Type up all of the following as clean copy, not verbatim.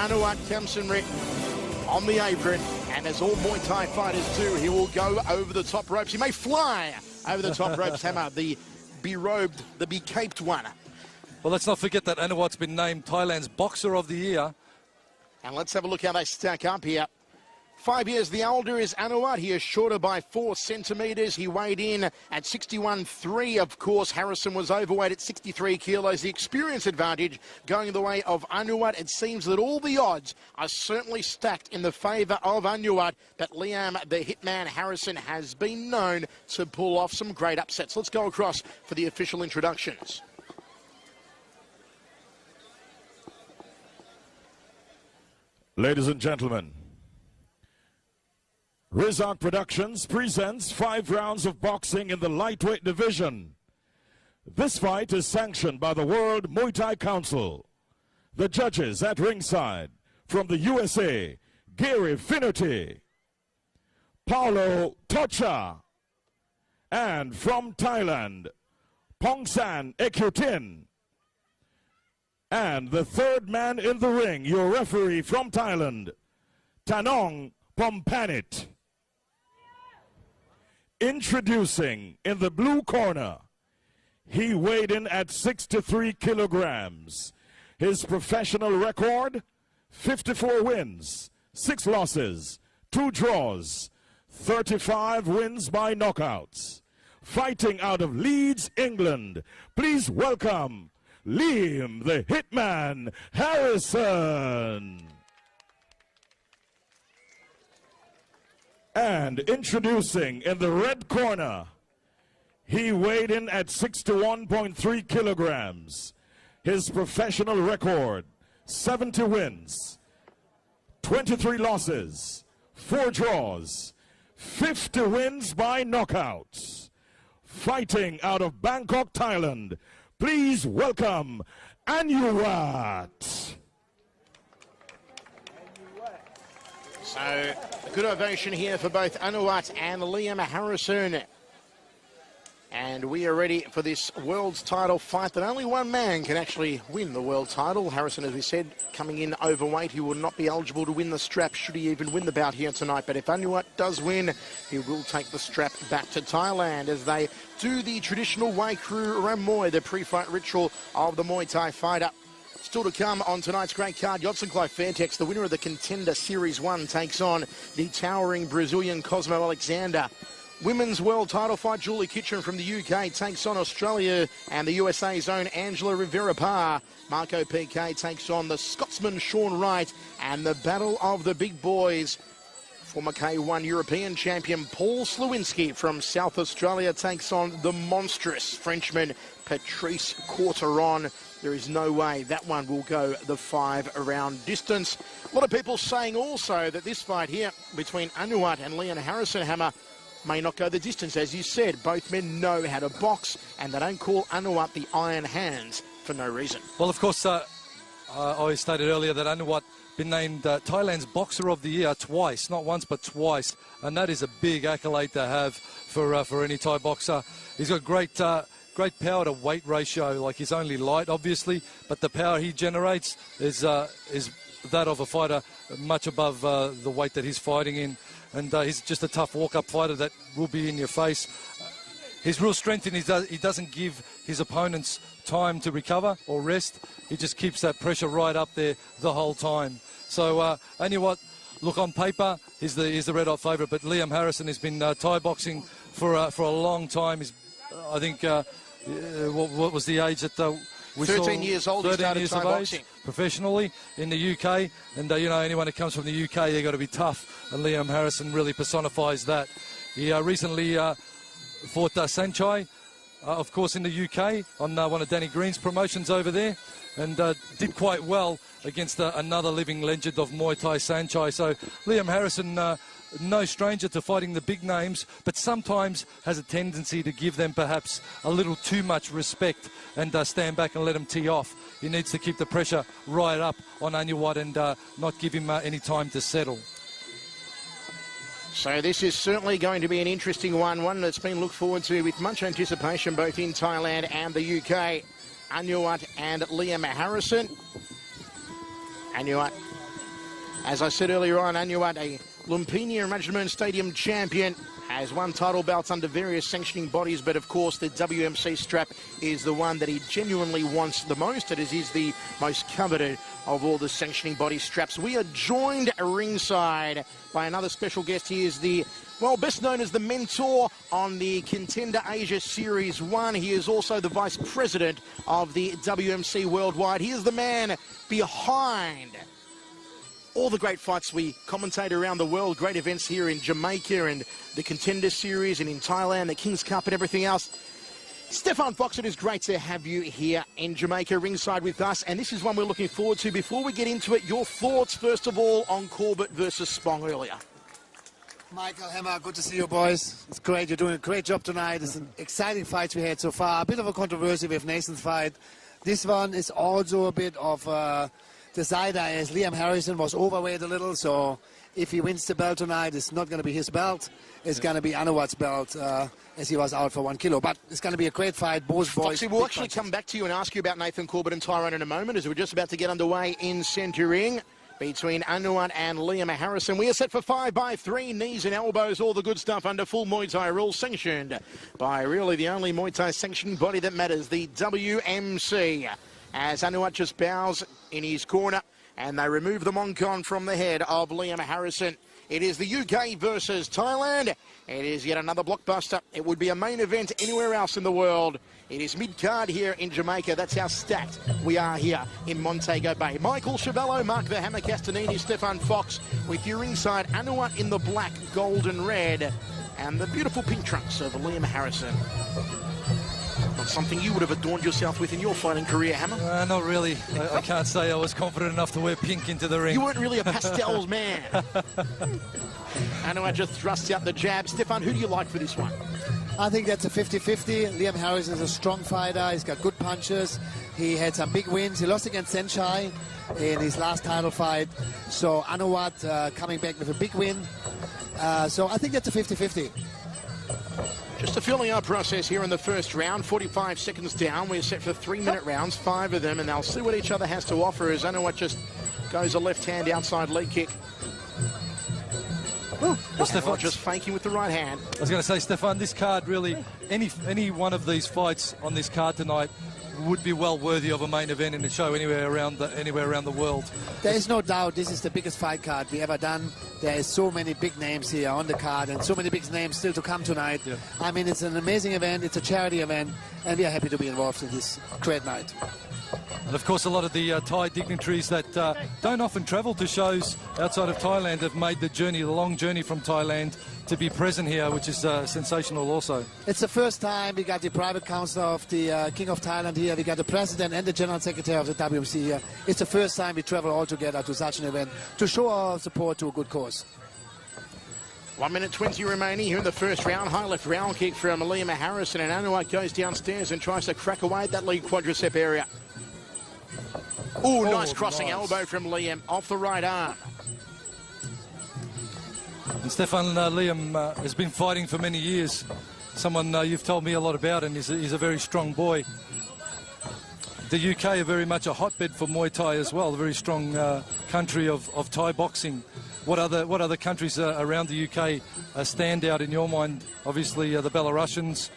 Anuwat Kaewsamrit on the apron, and as all Muay Thai fighters do, he will go over the top ropes. He may fly over the top ropes, Hammer, the be-robed, the be-caped one. Well, let's not forget that Anuwat's been named Thailand's Boxer of the Year. And let's have a look how they stack up here. 5 years the older is Anuwat. He is shorter by 4 centimetres. He weighed in at 61.3. Of course, Harrison was overweight at 63 kilos. The experience advantage going the way of Anuwat. It seems that all the odds are certainly stacked in the favour of Anuwat. But Liam, the hitman Harrison, has been known to pull off some great upsets. Let's go across for the official introductions. Ladies and gentlemen, Rizak Productions presents 5 rounds of boxing in the lightweight division. This fight is sanctioned by the World Muay Thai Council. The judges at ringside, from the USA, Gary Finnerty, Paulo Tocha, and from Thailand, Pongsan Ekutin. And the third man in the ring, your referee from Thailand, Tanong Pompanit. Introducing in the blue corner, he weighed in at 63 kilograms. His professional record, 54 wins, 6 losses, 2 draws, 35 wins by knockouts. Fighting out of Leeds, England, please welcome Liam the Hitman Harrison. And introducing in the red corner, he weighed in at 61.3 kilograms. His professional record, 70 wins, 23 losses, 4 draws, 50 wins by knockouts. Fighting out of Bangkok, Thailand, please welcome Anuwat. So, a good ovation here for both Anuwat and Liam Harrison. And we are ready for this world's title fight that only one man can actually win the world title. Harrison, as we said, coming in overweight. He will not be eligible to win the strap should he even win the bout here tonight. But if Anuwat does win, he will take the strap back to Thailand as they do the traditional Waikru Ramoy, the pre-fight ritual of the Muay Thai fighter. Still to come on tonight's great card, Yodson Clive Fairtex, the winner of the Contender Series 1, takes on the towering Brazilian Cosmo Alexander. Women's world title fight, Julie Kitchen from the UK takes on Australia and the USA's own Angela Rivera-Parr. Marco PK takes on the Scotsman Sean Wright, and the battle of the big boys. Former K1 European champion Paul Slewinski from South Australia takes on the monstrous Frenchman Patrice Courteron. There is no way that one will go the 5-round distance. A lot of people saying also that this fight here between Anuwat and Liam Harrison, Hammer, may not go the distance. As you said, both men know how to box, and they don't call Anuwat the Iron Hands for no reason. Well, of course, I stated earlier that Anuwat been named Thailand's Boxer of the Year twice, not once but twice, and that is a big accolade to have for any Thai boxer. He's got great power to weight ratio. Like, he's only light, obviously, but the power he generates is that of a fighter much above the weight that he's fighting in. And he's just a tough walk-up fighter that will be in your face. His real strength in he doesn't give his opponents time to recover or rest. He just keeps that pressure right up there the whole time. So Anuwat, look, on paper, he's the red-hot favourite, but Liam Harrison has been Thai boxing for a long time. He's, I think, what was the age that we 13 saw? years old, 13 years Thai of boxing. age, professionally in the UK. And, you know, anyone who comes from the UK, they've got to be tough. And Liam Harrison really personifies that. He recently fought Sanchai, of course, in the UK on one of Danny Green's promotions over there. And did quite well against another living legend of Muay Thai, Sanchai. So Liam Harrison, no stranger to fighting the big names, but sometimes has a tendency to give them perhaps a little too much respect and stand back and let them tee off. He needs to keep the pressure right up on Anuwat and not give him any time to settle. So this is certainly going to be an interesting one that's been looked forward to with much anticipation both in Thailand and the UK. Anuwat and Liam Harrison. Anuwat As I said earlier on, Anuwat, a Lumpini and Management Stadium champion, has won title belts under various sanctioning bodies, but of course the WMC strap is the one that he genuinely wants the most. It is the most coveted of all the sanctioning body straps. We are joined ringside by another special guest. He is the, well, best known as the mentor on the Contender Asia Series 1. He is also the Vice President of the WMC Worldwide. He is the man behind all the great fights we commentate around the world, great events here in Jamaica and the Contender Series and in Thailand, the King's Cup and everything else. Stefan Fox, it is great to have you here in Jamaica ringside with us, and this is one we're looking forward to. Before we get into it, your thoughts, first of all, on Corbett versus Spong earlier. Michael, Hammer, good to see you boys. It's great, you're doing a great job tonight. It's an exciting fight we had so far. A bit of a controversy with Nathan's fight. This one is also a bit of decider, as Liam Harrison was overweight a little, so if he wins the belt tonight, it's not going to be his belt. It's going to be Anuwat's belt, as he was out for 1 kilo. But it's going to be a great fight. Both boys. Foxy, we'll actually come back to you and ask you about Nathan Corbett and Tyrone in a moment, as we're just about to get underway in centre ring between Anuwat and Liam Harrison. We are set for 5x3, knees and elbows, all the good stuff under full Muay Thai rules, sanctioned by really the only Muay Thai sanctioning body that matters, the WMC. As Anuwat just bows in his corner, and they remove the Moncon from the head of Liam Harrison. It is the UK versus Thailand. It is yet another blockbuster. It would be a main event anywhere else in the world. It is mid-card here in Jamaica. That's how stacked we are here in Montego Bay. Michael Chavello, Mark the Hammer Castanini, Stefan Fox with your ringside. Anuwat in the black, gold and red, and the beautiful pink trunks of Liam Harrison. Not something you would have adorned yourself with in your fighting career, Hammer? Not really. I can't say I was confident enough to wear pink into the ring. You weren't really a pastels man. Anuwat just thrusts out the jab. Stefan, who do you like for this one? I think that's a 50-50. Liam Harrison is a strong fighter. He's got good punches. He had some big wins. He lost against Senchai in his last title fight. So Anuwat coming back with a big win. So I think that's a 50-50. Just a filling up process here in the first round. 45 seconds down. We're set for 3-minute rounds, 5 of them, and they'll see what each other has to offer as Anuwat just goes a left-hand outside leg kick. Stefan just faking with the right hand. I was going to say, Stefan, this card really, any one of these fights on this card tonight would be well worthy of a main event in a show anywhere around the world. There is no doubt this is the biggest fight card we ever done. There is so many big names here on the card and so many big names still to come tonight. Yeah. I mean, it's an amazing event. It's a charity event, and we are happy to be involved in this great night. And of course, a lot of the Thai dignitaries that don't often travel to shows outside of Thailand have made the long journey from Thailand to be present here, which is sensational also. It's the first time we got the private counsel of the King of Thailand here. We got the president and the general secretary of the WMC here. It's the first time we travel all together to such an event to show our support to a good cause. 1 minute 20 remaining here in the first round. High left round kick from Liam Harrison, and Anuwat goes downstairs and tries to crack away at that lead quadricep area. Ooh, nice crossing elbow from Liam off the right arm. And Stefan, Liam has been fighting for many years. Someone you've told me a lot about, and he's a very strong boy. The UK are very much a hotbed for Muay Thai as well, a very strong country of Thai boxing. What other countries around the UK stand out in your mind? Obviously, the Belarusians.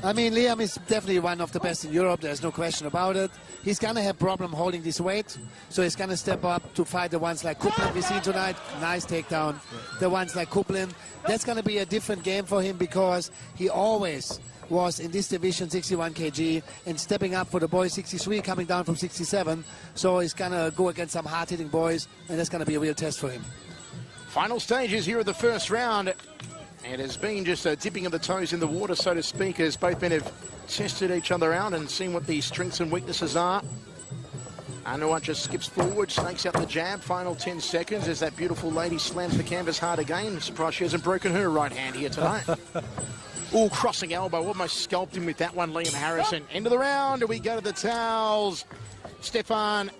I mean, Liam is definitely one of the best in Europe. There's no question about it. He's going to have problem holding this weight, so he's going to step up to fight the ones like Kuplin we see tonight. Nice takedown. The ones like Kuplin. That's going to be a different game for him because he always was in this division 61 kg and stepping up for the boys 63, coming down from 67. So he's going to go against some hard-hitting boys, and that's going to be a real test for him. Final stages here of the first round. It has been just a dipping of the toes in the water, so to speak, as both men have tested each other out and seen what the strengths and weaknesses are. Anuwat just skips forward, snakes out the jab. Final 10 seconds as that beautiful lady slams the canvas hard again. I'm surprised she hasn't broken her right hand here tonight. Ooh, crossing elbow, almost scalped him with that one, Liam Harrison. End of the round, we go to the towels. Stefan.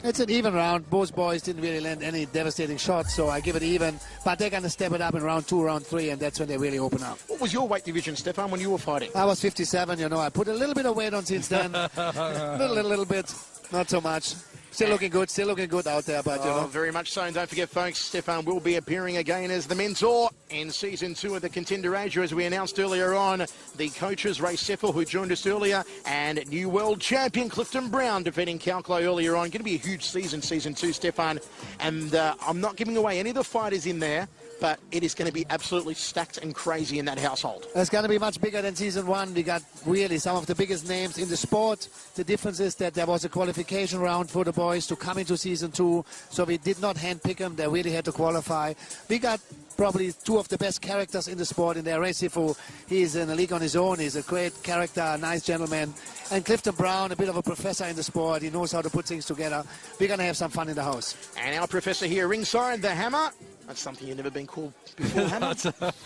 It's an even round. Both boys didn't really land any devastating shots, so I give it even. But they're going to step it up in round 2, round 3, and that's when they really open up. What was your weight division, Stefan, when you were fighting? I was 57, you know. I put a little bit of weight on since then. little bit, not so much. Still looking good out there, but you know. Very much so. And don't forget, folks, Stefan will be appearing again as the mentor in Season 2 of the Contender Age, as we announced earlier on. The coaches, Ray Seffel, who joined us earlier, and new world champion Clifton Brown defeating Kaewsamrit earlier on. Going to be a huge season, Season 2, Stefan. And I'm not giving away any of the fighters in there, but it is going to be absolutely stacked and crazy in that household. It's going to be much bigger than Season 1. We got really some of the biggest names in the sport. The difference is that there was a qualification round for the boys to come into Season 2, so we did not handpick them. They really had to qualify. We got probably two of the best characters in the sport in there. Ray Seffel, he's in a league on his own. He's a great character, a nice gentleman. And Clifton Brown, a bit of a professor in the sport. He knows how to put things together. We're going to have some fun in the house. And our professor here ringside, the Hammer. That's something you've never been called before, Hammer.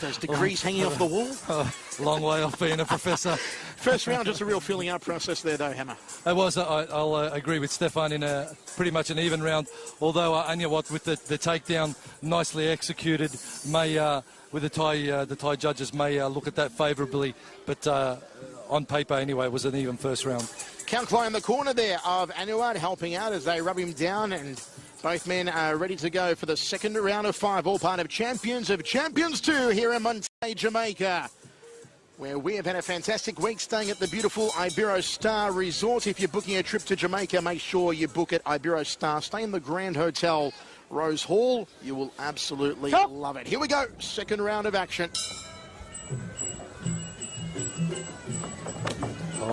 Those degrees hanging off the wall. Long way off being a professor. First round, just a real filling out process there, though, Hammer. It was. I'll agree with Stefan in pretty much an even round. Although Anuwat with the takedown nicely executed, may with the Thai judges may look at that favourably, but on paper anyway, it was an even first round. Kaewsamrit in the corner there of Anuwat helping out as they rub him down, and both men are ready to go for the second round of 5, all part of Champions 2 here in Monterey, Jamaica, where we have had a fantastic week staying at the beautiful Ibero Star Resort. If you're booking a trip to Jamaica, make sure you book at Ibero Star. Stay in the Grand Hotel Rose Hall. You will absolutely love it. Here we go, second round of action.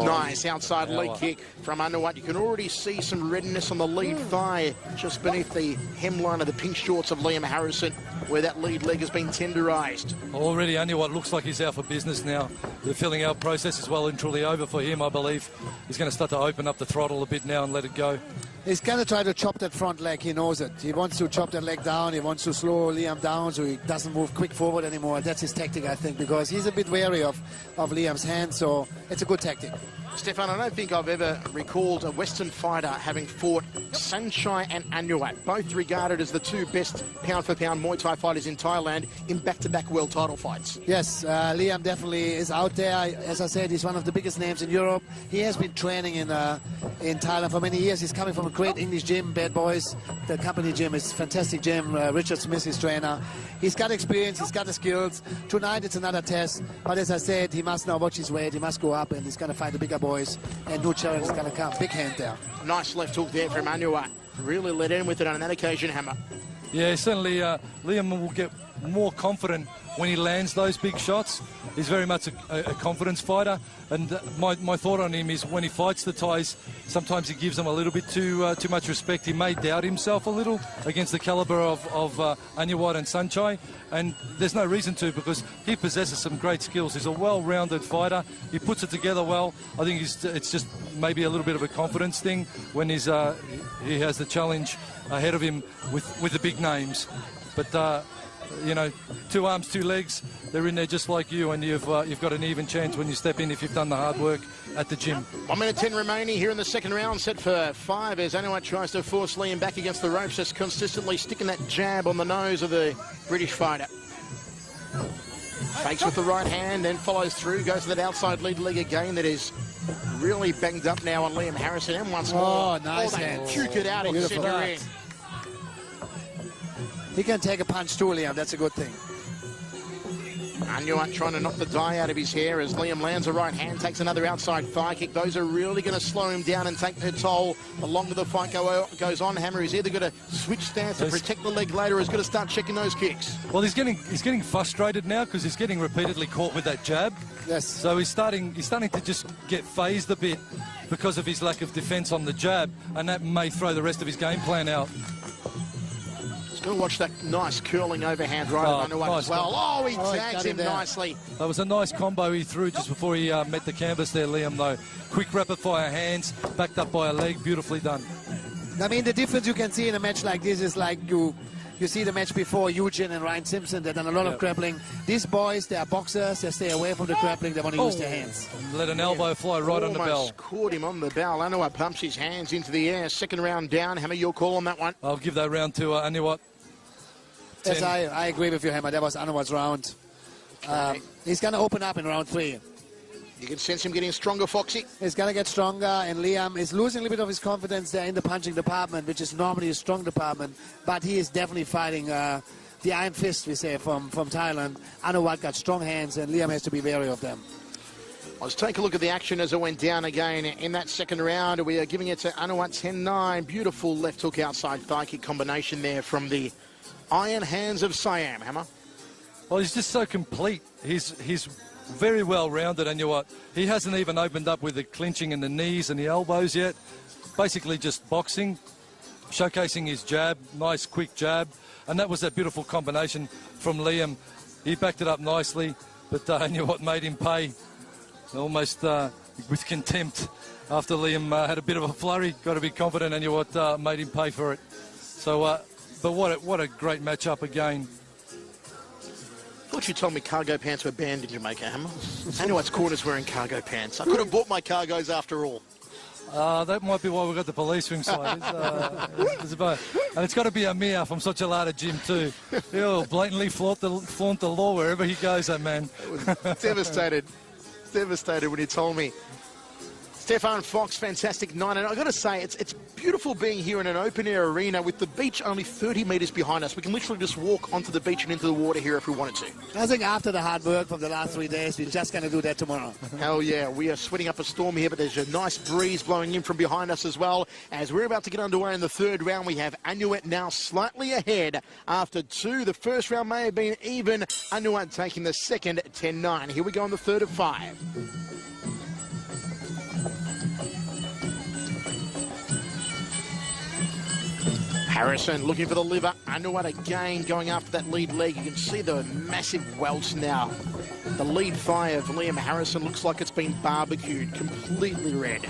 Nice outside leg kick from Anuwat. You can already see some redness on the lead thigh just beneath the hemline of the pink shorts of Liam Harrison, where that lead leg has been tenderised. Already Anuwat looks like he's out for business now. The filling out process is well and truly over for him, I believe. He's going to start to open up the throttle a bit now and let it go. He's going to try to chop that front leg. He knows it. He wants to chop that leg down. He wants to slow Liam down so he doesn't move quick forward anymore. That's his tactic, I think, because he's a bit wary of Liam's hand, so it's a good tactic. Stefan, I don't think I've ever recalled a Western fighter having fought Sanchai and Anuwat, both regarded as the two best pound-for-pound Muay Thai fighters in Thailand, in back-to-back world title fights. Yes, Liam definitely is out there. As I said, he's one of the biggest names in Europe. He has been training in Thailand for many years. He's coming from a great English gym, Bad Boys. The company gym is a fantastic gym. Richard Smith is trainer. He's got experience, he's got the skills. Tonight it's another test, but as I said, he must now watch his weight. He must go up, and he's going to fight the bigger boys, and new challenge is going to come. Big hand there. Nice left hook there from Anuwat. Really let in with it on that occasion, Hammer. Yeah, certainly Liam will get more confident when he lands those big shots. He's very much a confidence fighter, and my thought on him is when he fights the Thais, sometimes he gives them a little bit too much respect. He may doubt himself a little against the calibre of Anuwat and Sanchai, and there's no reason to, because he possesses some great skills. He's a well-rounded fighter. He puts it together well. I think it's just maybe a little bit of a confidence thing when he has the challenge ahead of him with the big names. But you know, 2 arms, 2 legs, they're in there just like you, and you've got an even chance when you step in if you've done the hard work at the gym. 1 minute 10 remaining here in the second round, set for 5 as Anuwat tries to force Liam back against the ropes, just consistently sticking that jab on the nose of the British fighter. Fakes with the right hand, then follows through, goes to that outside lead leg again that is really banged up now on Liam Harrison, and once more. Oh, nice hand. Juke it out in center ring. He can take a punch too, Liam. That's a good thing. Anuwat trying to knock the dye out of his hair as Liam lands a right hand, takes another outside thigh kick. Those are really going to slow him down and take their toll. The longer the fight goes on, Hammer is either going to switch stance to protect the leg later, or he's going to start checking those kicks. Well, he's getting frustrated now because he's getting repeatedly caught with that jab. Yes. So he's starting to just get phased a bit because of his lack of defence on the jab, and that may throw the rest of his game plan out. Still watch that nice curling overhand right of Anuwat nice as well. Oh, he he tags got him him there. nicely. That was a nice combo he threw just before he met the canvas there, Liam, though. Quick rapid-fire hands, backed up by a leg, beautifully done. I mean, the difference you can see in a match like this is like you see the match before, Eugene and Ryan Simpson, they've done a lot of grappling. These boys, they are boxers, they stay away from the grappling, they want to use their hands. Let an elbow fly right on the bell. Almost caught him on the bell. Anuwat pumps his hands into the air. Second round down. Hammer, your call on that one? I'll give that round to Anuwat. Yes, I agree with you, Hammer. That was Anuwat's round. He's going to open up in round 3. You can sense him getting stronger, Foxy. He's going to get stronger, and Liam is losing a little bit of his confidence there in the punching department, which is normally a strong department, but he is definitely fighting the iron fist, we say, from Thailand. Anuwat got strong hands, and Liam has to be wary of them. Let's take a look at the action as it went down again in that second round. We are giving it to Anuwat 10-9. Beautiful left hook outside thigh kick combination there from the iron hands of Siam. Hammer? Well, he's just so complete. He's very well rounded, Anuwat. He hasn't even opened up with the clinching and the knees and the elbows yet. Basically just boxing, showcasing his jab, nice quick jab. And that was that beautiful combination from Liam. He backed it up nicely, but Anuwat made him pay. Almost with contempt after Liam had a bit of a flurry. Got to be confident, and Anuwat made him pay for it. So, but what a great matchup again. I thought you told me cargo pants were banned in Jamaica, Hammer. Anuwat's corner's wearing cargo pants. I could have bought my cargos after all. That might be why we got the police ringside. And it's got to be a Amir from such a large gym too. He'll blatantly flaunt the law wherever he goes, that man. I was devastated when he told me. Stefan Fox, fantastic night. And I've got to say, it's beautiful being here in an open-air arena with the beach only 30 metres behind us. We can literally just walk onto the beach and into the water here if we wanted to. I think after the hard work from the last 3 days, we're just going to do that tomorrow. Hell yeah, we are sweating up a storm here, but there's a nice breeze blowing in from behind us as well. As we're about to get underway in the third round, we have Anuwat now slightly ahead after 2. The first round may have been even. Anuwat taking the second, 10-9. Here we go on the third of 5. Harrison looking for the liver. Anuwat again going after that lead leg. You can see the massive welts now. The lead thigh of Liam Harrison looks like it's been barbecued, completely red.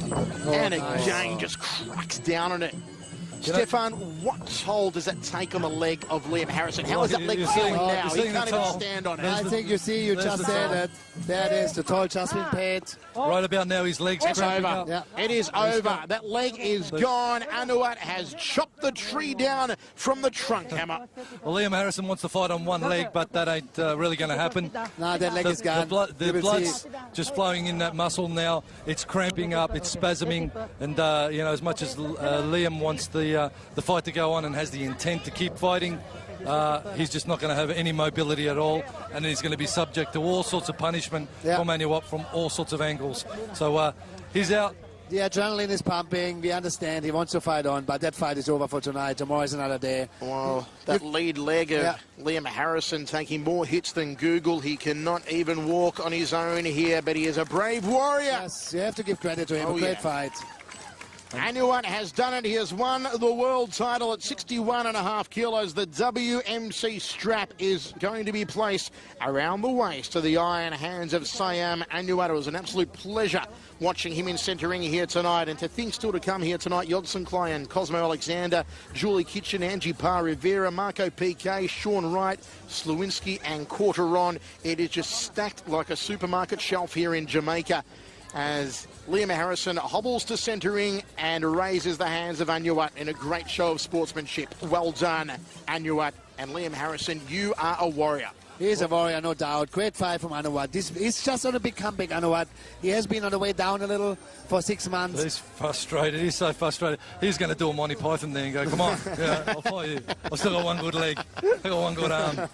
And again just cracks down on it. Stefan, what toll does that take on the leg of Liam Harrison? How is that leg feeling now? He can't even stand on it. I think you just said it. There it is. The toll just been paid. Right about now, his leg's cramping up. Yeah. It is over. That leg is gone. Anuwat has chopped the tree down from the trunk, Hammer. Well, Liam Harrison wants to fight on one leg, but that ain't really going to happen. No, that leg is gone. The blood's just flowing in that muscle now. It's cramping up. It's spasming. And, you know, as much as Liam wants the fight to go on and has the intent to keep fighting, he's just not going to have any mobility at all, and he's going to be subject to all sorts of punishment from Anuwat from all sorts of angles. So he's out. The adrenaline is pumping. We understand he wants to fight on, but that fight is over for tonight. Tomorrow is another day. Well, that lead leg of Liam Harrison taking more hits than Google. He cannot even walk on his own here, but he is a brave warrior. Yes, you have to give credit to him. A great fight. Anuwat has done it. He has won the world title at 61.5 kilos. The WMC strap is going to be placed around the waist to the iron hands of Siam Anuwat. It was an absolute pleasure watching him in centre ring here tonight. And to think still to come here tonight, Yodson Klein, Cosmo Alexander, Julie Kitchen, Angie Parr Rivera, Marco PK, Sean Wright, Slewinski and Quarteron. It is just stacked like a supermarket shelf here in Jamaica as Liam Harrison hobbles to centre ring and raises the hands of Anuwat in a great show of sportsmanship. Well done, Anuwat. And Liam Harrison, you are a warrior. He is a warrior, no doubt. Great fight from Anuwat. He's just on a big comeback, Anuwat. He has been on the way down a little for 6 months. He's frustrated. He's so frustrated. He's going to do a Monty Python there and go, come on, I'll fight you. I've still got one good leg. I've got one good arm.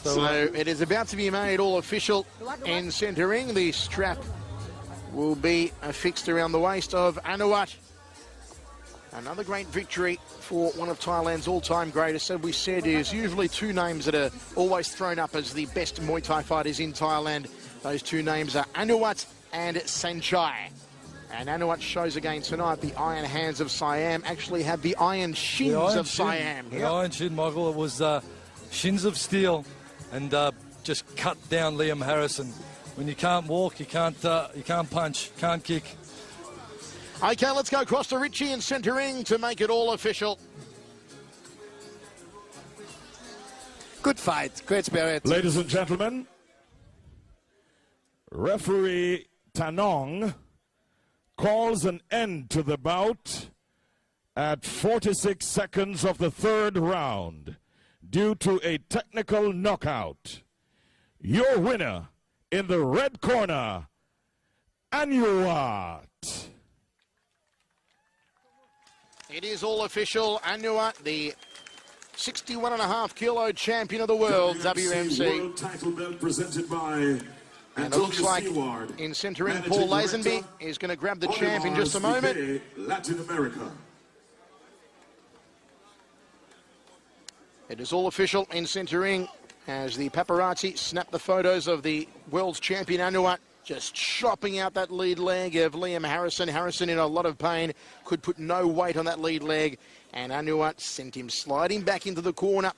So it is about to be made all official in centre ring. The strap will be affixed around the waist of Anuwat. Another great victory for one of Thailand's all-time greatest. As we said, there's usually 2 names that are always thrown up as the best Muay Thai fighters in Thailand. Those 2 names are Anuwat and Sanchai. And Anuwat shows again tonight the iron hands of Siam actually have the iron shins of Siam. The iron shin, Michael. It was shins of steel. And just cut down Liam Harrison. When you can't walk, you can't punch, can't kick. Okay, let's go across to Richie in centre ring to make it all official. Good fight, great spirit. Ladies and gentlemen, referee Tanong calls an end to the bout at 46 seconds of the third round. Due to a technical knockout. Your winner In the red corner, Anuwat. It is all official. Anuwat, the 61.5 kilo champion of the world, WMC. World title belt presented by And it looks like in centering, Paul Lazenby is going to grab the champ in just a moment. Latin America. It is all official in centering as the paparazzi snap the photos of the world's champion Anuwat just chopping out that lead leg of Liam Harrison. Harrison in a lot of pain, could put no weight on that lead leg, and Anuwat sent him sliding back into the corner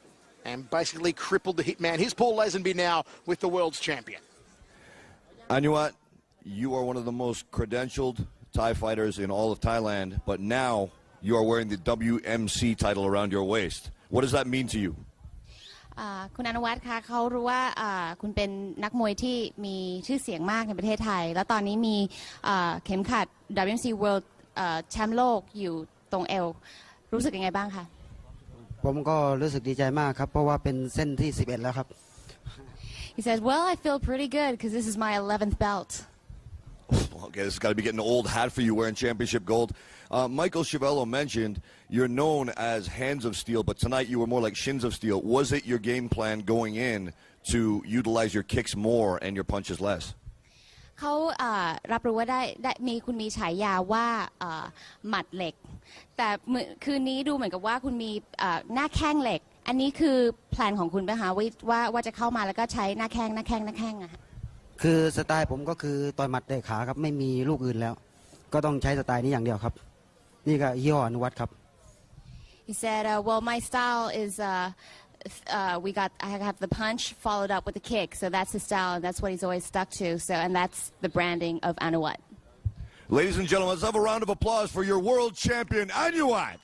and basically crippled the hitman. Here's Paul Lazenby now with the world's champion. Anuwat, you are one of the most credentialed Thai fighters in all of Thailand, but now you are wearing the WMC title around your waist. What does that mean to you? คุณอนุวัฒน์คะเขารู้ว่าคุณเป็นนักมวยที่มีชื่อเสียงมากในประเทศไทยแล้วตอนนี้มีเข็มขัด WMC World แชมป์โลกอยู่ตรงเอวรู้สึกยังไงบ้างคะผมก็รู้สึกดีใจมากครับเพราะว่าเป็นเส้นที่11แล้วครับ He says, well, I feel pretty good because this is my 11th belt. Okay, this has got to be getting an old hat for you wearing championship gold. Michael Chiavello mentioned you're known as hands of steel, but tonight you were more like shins of steel. Was it your game plan going in to utilize your kicks more and your punches less? เขารับรู้ว่าได้คุณมีฉายาว่าหมัดเหล็กแต่คืนนี้ดูเหมือนกับว่าคุณมีหน้าแข้งเหล็กอันนี้คือแพลนของคุณไหมคะว่าจะเข้ามาแล้วก็ใช้หน้าแข้งอะคือสไตล์ผมก็คือต่อยหมัดเตะขาครับไม่มีลูกอื่นแล้วก็ต้องใช้สไตล์นี้อย่างเดียวครับนี่ก็ยี่ห้ออนุวัฒน์ครับ He said, well, my style is I have the punch followed up with the kick, so that's his style, and that's what he's always stuck to. So, and that's the branding of Anuwat. Ladies and gentlemen, let's have a round of applause for your world champion, Anuwat.